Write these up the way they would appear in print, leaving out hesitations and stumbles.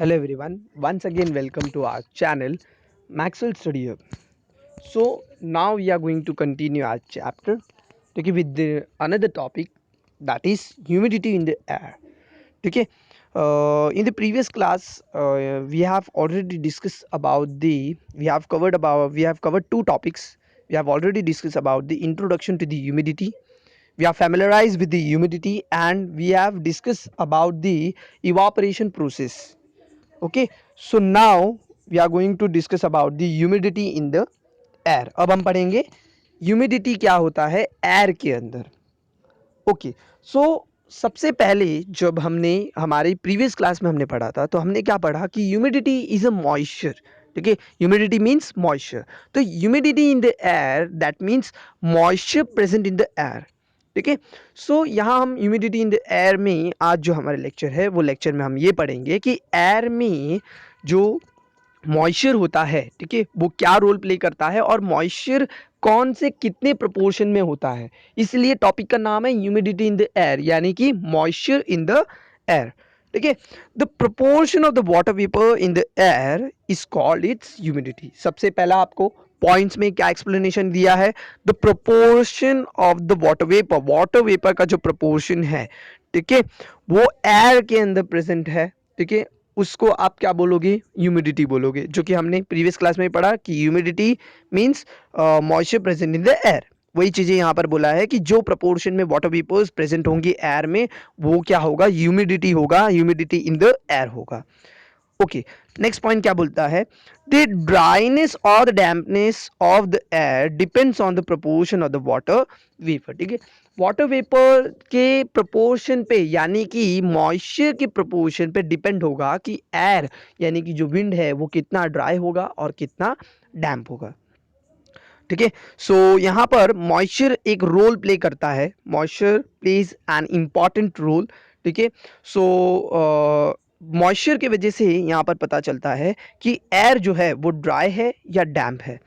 Hello everyone, once again welcome to our channel Maxwell Study Hub. So now we are going to continue our chapter okay, with another topic, that is humidity in the air. Okay, in the previous class we have already discussed about we have covered two topics. We have already discussed about the introduction to the humidity. We are familiarized with the humidity and we have discussed about the evaporation process. Okay, so now we are going to discuss about the humidity in the air. अब हम पढ़ेंगे humidity क्या होता है air के अंदर. Okay, सो सबसे पहले जब हमने हमारे प्रीवियस क्लास में हमने पढ़ा था तो हमने क्या पढ़ा कि ह्यूमिडिटी इज अ मॉइस्चर. ठीक है, ह्यूमिडिटी मीन्स मॉइस्चर. तो humidity in the air that means moisture present in the air. ठीक है, सो यहाँ हम ह्यूमिडिटी इन द एयर में आज जो हमारा लेक्चर है वो लेक्चर में हम ये पढ़ेंगे कि एयर में जो मॉइस्चर होता है, ठीक है, वो क्या रोल प्ले करता है और मॉइस्चर कौन से कितने प्रोपोर्शन में होता है. इसलिए टॉपिक का नाम है ह्यूमिडिटी इन द एयर, यानी कि मॉइस्चर इन द एयर. ठीक है, the proportion of the water vapour in the air is called its humidity. सबसे पहला आपको पॉइंट्स में क्या एक्सप्लेनेशन दिया है, the proportion of the water vapour का जो प्रोपोर्शन है, ठीक है, वो एयर के अंदर प्रेजेंट है. ठीक है, उसको आप क्या बोलोगे, ह्यूमिडिटी बोलोगे, जो कि हमने प्रीवियस क्लास में पढ़ा कि humidity means moisture present in the air. वही चीजें यहाँ पर बोला है कि जो प्रोपोर्शन में वाटर वेपर्स प्रेजेंट होंगी एयर में वो क्या होगा, ह्यूमिडिटी होगा, ह्यूमिडिटी इन द एयर होगा. ओके, नेक्स्ट पॉइंट क्या बोलता है, द ड्राइनेस और the dampness of the air depends on the proportion of the water vapour. ठीक है, वाटर वेपर के प्रोपोर्शन पे यानी कि मॉइस्चर के प्रोपोर्शन पे डिपेंड होगा कि एयर यानी कि जो विंड है वो कितना ड्राई होगा और कितना डैम्प होगा. ठीक है, सो यहाँ पर मॉइस्चर एक रोल प्ले करता है, moisture plays an important role. ठीक है, सो मॉइस्चर की वजह से यहाँ पर पता चलता है कि एयर जो है वो ड्राई है या डैम्प है.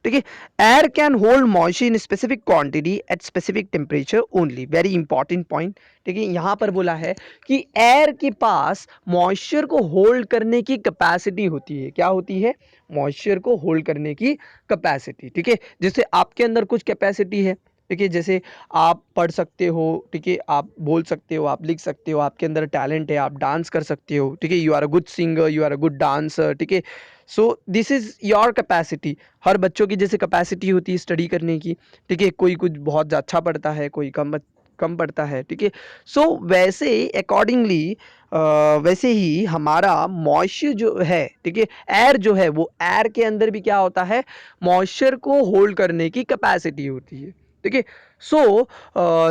ठीक है, air can hold moisture in specific quantity at specific temperature only. Very important point. ठीक है, यहाँ पर बोला है कि एयर के पास मॉइस्चर को होल्ड करने की कैपेसिटी होती है. क्या होती है, मॉइस्चर को होल्ड करने की कैपेसिटी. ठीक है, जैसे आपके अंदर कुछ कैपेसिटी है. ठीक है, जैसे आप पढ़ सकते हो, ठीक है, आप बोल सकते हो, आप लिख सकते हो, आपके अंदर टैलेंट है, आप डांस कर सकते हो. ठीक है, you are a good singer, you are a good dancer. ठीक है, so this is your capacity. हर बच्चों की जैसे कैपेसिटी होती है स्टडी करने की. ठीक है, कोई कुछ बहुत अच्छा पढ़ता है, कोई कम पढ़ता है. ठीक है, सो वैसे अकॉर्डिंगली वैसे ही हमारा मॉइस्चर जो है, ठीक है, एयर जो है वो एयर के अंदर भी क्या होता है, मॉइस्चर को होल्ड करने की कैपेसिटी होती है. ठीक है, so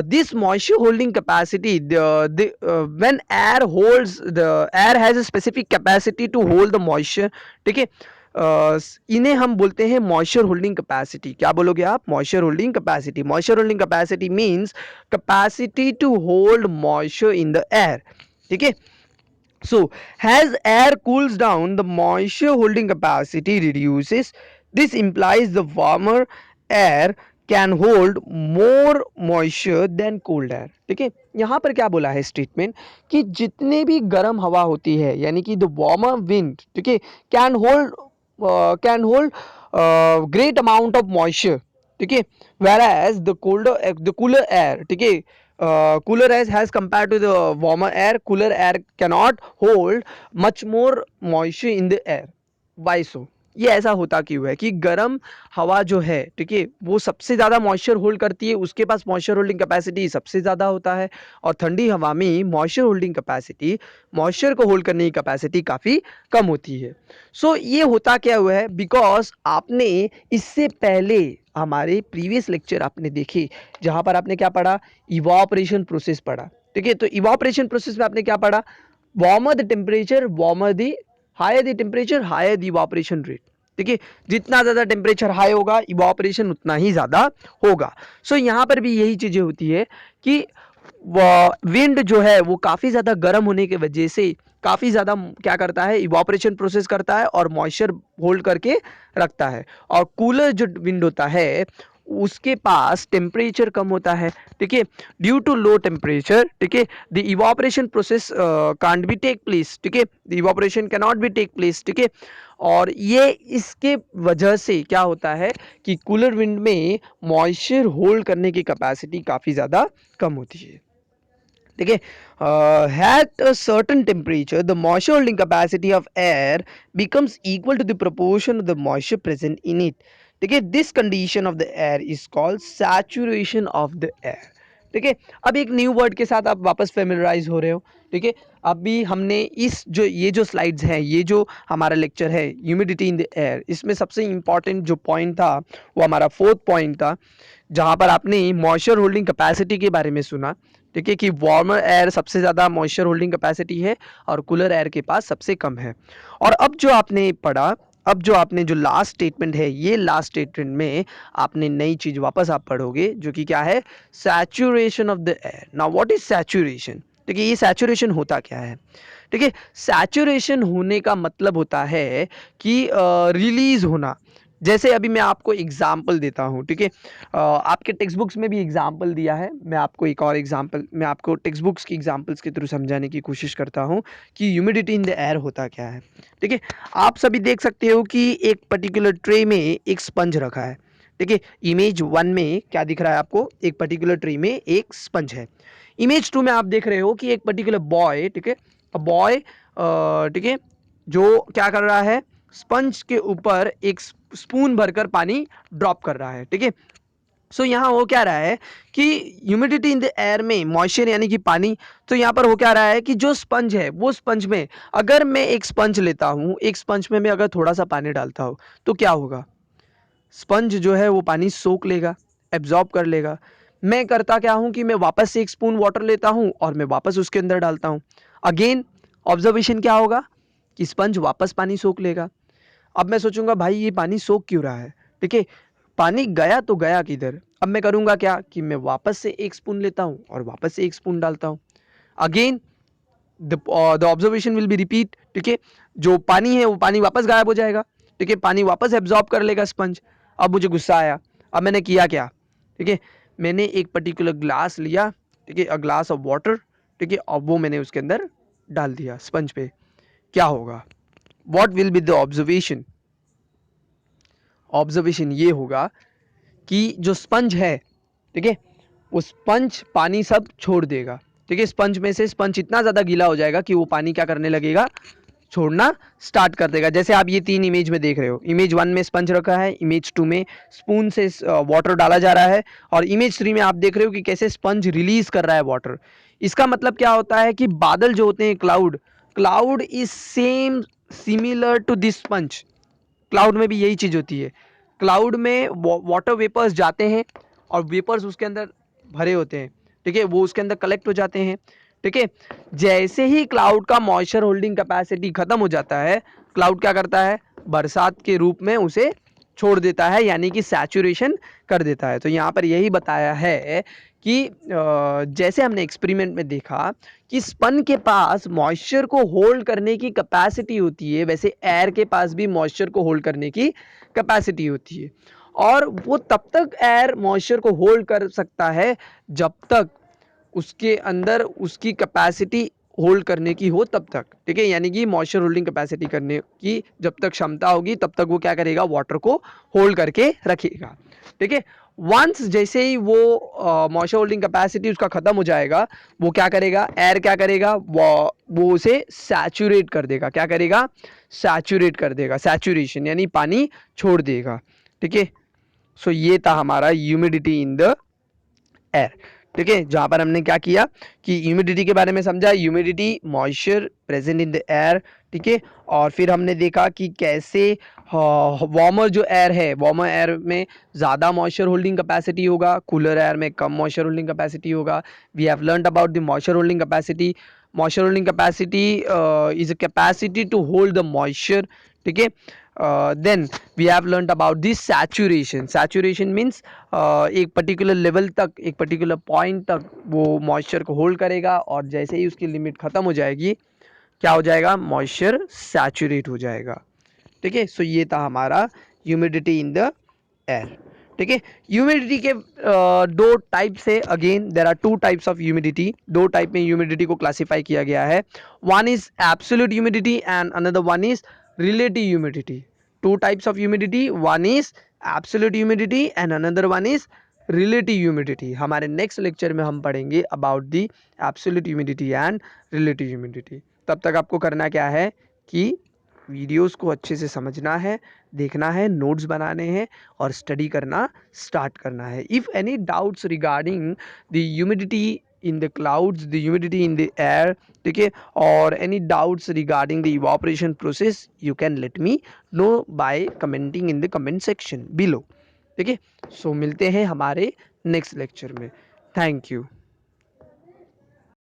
this moisture holding capacity when air holds the air has a specific capacity to hold the moisture. ठीक है, इन्हें हम बोलते हैं मॉइस्चर होल्डिंग कैपेसिटी. क्या बोलोगे आप, moisture holding capacity. Moisture holding capacity means capacity to hold moisture in the air. ठीक है, so as air cools down the moisture holding capacity reduces. This implies the warmer air can hold more moisture than cold air. ठीक है, यहाँ पर क्या बोला है statement कि जितने भी गर्म हवा होती है यानी कि द वार्मर विंड, ठीक है, can hold great amount of moisture. ठीक है, whereas the cooler air, ठीक है, cooler as compared to the warmer air, cooler air cannot hold much more moisture in the air. Why so? ये ऐसा होता क्यों है कि गर्म हवा जो है, ठीक है, वो सबसे ज़्यादा मॉइस्चर होल्ड करती है, उसके पास मॉइस्चर होल्डिंग कैपेसिटी सबसे ज़्यादा होता है, और ठंडी हवा में मॉइस्चर होल्डिंग कैपेसिटी, मॉइस्चर को होल्ड करने की कैपेसिटी काफ़ी कम होती है. सो ये होता क्या हुआ है, बिकॉज आपने इससे पहले हमारे प्रीवियस लेक्चर आपने देखे जहाँ पर आपने क्या पढ़ा, इवापोरेशन प्रोसेस पढ़ा. ठीक है, तो इवापोरेशन प्रोसेस में आपने क्या पढ़ा, warmer the temperature warmer the higher the temperature higher the evaporation rate. ठीक है, जितना ज़्यादा टेम्परेचर हाई होगा इवापोरेशन उतना ही ज़्यादा होगा. सो यहाँ पर भी यही चीज़ें होती है कि विंड जो है वो काफ़ी ज़्यादा गर्म होने की वजह से काफ़ी ज़्यादा क्या करता है, इवापोरेशन प्रोसेस करता है और मॉइस्चर होल्ड करके रखता है. और कूलर जो विंड होता है उसके पास टेम्परेचर कम होता है, ठीक है। ड्यू टू लो टेम्परेचर, ठीक है, the evaporation process can't be take place, ठीक है, the evaporation can not be take place, ठीक है। और ये इसके वजह से क्या होता है कि कूलर विंड में मॉइस्चर होल्ड करने की कैपेसिटी काफ़ी ज़्यादा कम होती है, ठीक है। At a certain temperature the moisture holding capacity of air becomes equal to the proportion of the moisture present in it, ठीक है। This condition of the air is called saturation of the air, ठीक है। अब एक new word के साथ आप वापस फेमिलराइज हो रहे हो, ठीक है। अभी हमने इस जो ये जो स्लाइड्स हैं, ये जो हमारा लेक्चर है ह्यूमिडिटी इन द एयर, इसमें सबसे इंपॉर्टेंट जो पॉइंट था वो हमारा फोर्थ पॉइंट था, जहां पर आपने मॉइस्चर होल्डिंग कैपेसिटी के बारे में सुना, ठीक है, कि वार्मर एयर सबसे ज़्यादा मॉइस्चर होल्डिंग कैपेसिटी है और कूलर एयर के पास सबसे कम है। और अब जो आपने पढ़ा, अब जो आपने जो लास्ट स्टेटमेंट है, ये लास्ट स्टेटमेंट में आपने नई चीज़ वापस आप पढ़ोगे जो कि क्या है, saturation of the air. Now what is saturation, ठीक है, ये सैचुरेशन होता क्या है, ठीक है। सैचुरेशन होने का मतलब होता है कि रिलीज होना। जैसे अभी मैं आपको एग्जाम्पल देता हूँ, ठीक है, आपके टेक्स्ट बुक्स में भी एग्जाम्पल दिया है, मैं आपको एक और एग्जाम्पल, मैं आपको टेक्स्ट बुक्स की एग्जाम्पल्स के थ्रू समझाने की कोशिश करता हूँ कि ह्यूमिडिटी इन द एयर होता क्या है, ठीक है। आप सभी देख सकते हो कि एक पर्टिकुलर ट्रे में एक स्पंज रखा है, ठीक है। इमेज 1 में क्या दिख रहा है आपको, एक पर्टिकुलर ट्रे में एक स्पंज है। इमेज 2 में आप देख रहे हो कि एक पर्टिकुलर बॉय, ठीक है, बॉय, ठीक है, जो क्या कर रहा है, स्पंज के ऊपर एक स्पून भरकर पानी ड्रॉप कर रहा है, ठीक है। सो यहाँ हो क्या रहा है कि ह्यूमिडिटी इन द एयर में मॉइस्चर यानी कि पानी, तो यहाँ पर हो क्या रहा है कि जो स्पंज है वो स्पंज में, अगर मैं एक स्पंज लेता हूँ, एक स्पंज में मैं अगर थोड़ा सा पानी डालता हूँ तो क्या होगा, स्पंज जो है वो पानी सोख लेगा, एब्जॉर्ब कर लेगा। मैं करता क्या हूँ कि मैं वापस से एक स्पून वाटर लेता हूँ और मैं वापस उसके अंदर डालता हूँ। अगेन ऑब्जर्वेशन क्या होगा कि स्पंज वापस पानी सोख लेगा। अब मैं सोचूंगा भाई ये पानी सोख क्यों रहा है, ठीक है, पानी गया तो गया किधर। अब मैं करूंगा क्या कि मैं वापस से एक स्पून लेता हूँ और वापस से एक स्पून डालता हूँ। Again the observation will be repeat, ठीक है, जो पानी है वो पानी वापस गायब हो जाएगा, ठीक है, पानी वापस एब्जॉर्ब कर लेगा स्पंज। अब मुझे गुस्सा आया, अब मैंने किया क्या, ठीक है, मैंने एक पर्टिकुलर ग्लास लिया, ठीक है, अ ग्लास ऑफ वाटर, ठीक है, और वो मैंने उसके अंदर डाल दिया स्पंज पे। क्या होगा, what will be the observation, observation ये होगा कि जो स्पंज है, ठीक है, वो स्पंज पानी सब छोड़ देगा, ठीक है। स्पंज में से स्पंज इतना ज़्यादा गीला हो जाएगा कि वो पानी क्या करने लगेगा, छोड़ना स्टार्ट कर देगा। जैसे आप ये तीन इमेज में देख रहे हो, इमेज 1 में स्पंज रखा है, इमेज 2 में स्पून से वाटर डाला जा रहा है, और इमेज 3 में आप देख रहे हो कि कैसे स्पंज रिलीज कर रहा है वाटर। इसका मतलब क्या होता है कि बादल जो होते हैं, cloud, cloud is same similar to this sponge. Cloud में भी यही चीज़ होती है, क्लाउड में वाटर वेपर्स जाते हैं और वेपर्स उसके अंदर भरे होते हैं, ठीक है, वो उसके अंदर कलेक्ट हो जाते हैं, ठीक है। जैसे ही क्लाउड का मॉइस्चर होल्डिंग कैपेसिटी खत्म हो जाता है, क्लाउड क्या करता है, बरसात के रूप में उसे छोड़ देता है, यानी कि सैचुरेशन कर देता है। तो यहाँ पर यही बताया है कि जैसे हमने एक्सपेरिमेंट में देखा कि स्पन के पास मॉइस्चर को होल्ड करने की कैपेसिटी होती है, वैसे एयर के पास भी मॉइस्चर को होल्ड करने की कैपेसिटी होती है। और वो तब तक एयर मॉइस्चर को होल्ड कर सकता है जब तक उसके अंदर उसकी कैपेसिटी होल्ड करने की हो, तब तक, ठीक है, यानी कि मॉइस्चर होल्डिंग कैपेसिटी करने की जब तक क्षमता होगी तब तक वो क्या करेगा, वाटर को होल्ड करके रखेगा, ठीक है। वंस जैसे ही वो मॉइस्चर होल्डिंग कैपेसिटी उसका खत्म हो जाएगा, वो क्या करेगा, एयर क्या करेगा, वो उसे सैचुरेट कर देगा। क्या करेगा, सैचुरेट कर देगा, सैचुरेशन यानी पानी छोड़ देगा, ठीक है। सो ये था हमारा ह्यूमिडिटी इन द एयर, ठीक है, जहां पर हमने क्या किया कि ह्यूमिडिटी के बारे में समझा, humidity moisture present in the air, ठीक है। और फिर हमने देखा कि कैसे वार्मर जो एयर है, वार्मर एयर में ज़्यादा मॉइस्चर होल्डिंग कैपेसिटी होगा, कूलर एयर में कम मॉइस्चर होल्डिंग कैपेसिटी होगा। We have learned about the moisture holding capacity. Moisture holding capacity is a capacity to hold the moisture, ठीक है। Then we have learned about this saturation. Saturation means एक particular level तक, एक particular point तक वो moisture को hold करेगा, और जैसे ही उसकी लिमिट खत्म हो जाएगी, क्या हो जाएगा, मॉइस्चर सैचुरेट हो जाएगा, ठीक है। सो ये था हमारा ह्यूमिडिटी इन द एयर, ठीक है। ह्यूमिडिटी के दो टाइप से, again there are two types of humidity, दो टाइप में ह्यूमिडिटी को क्लासिफाई किया गया है। One is absolute humidity and another one is relative humidity. Two types of humidity, one is absolute humidity and another one is relative humidity. हमारे next lecture में हम पढ़ेंगे about the absolute humidity and relative humidity. तब तक आपको करना क्या है कि वीडियोस को अच्छे से समझना है, देखना है, नोट्स बनाने हैं और स्टडी करना स्टार्ट करना है। If any doubts regarding the humidity in the clouds, the humidity in the air, ठीक है, और any doubts regarding the evaporation process, you can let me know by commenting in the comment section below। ठीक है, सो मिलते हैं हमारे next lecture में। Thank you.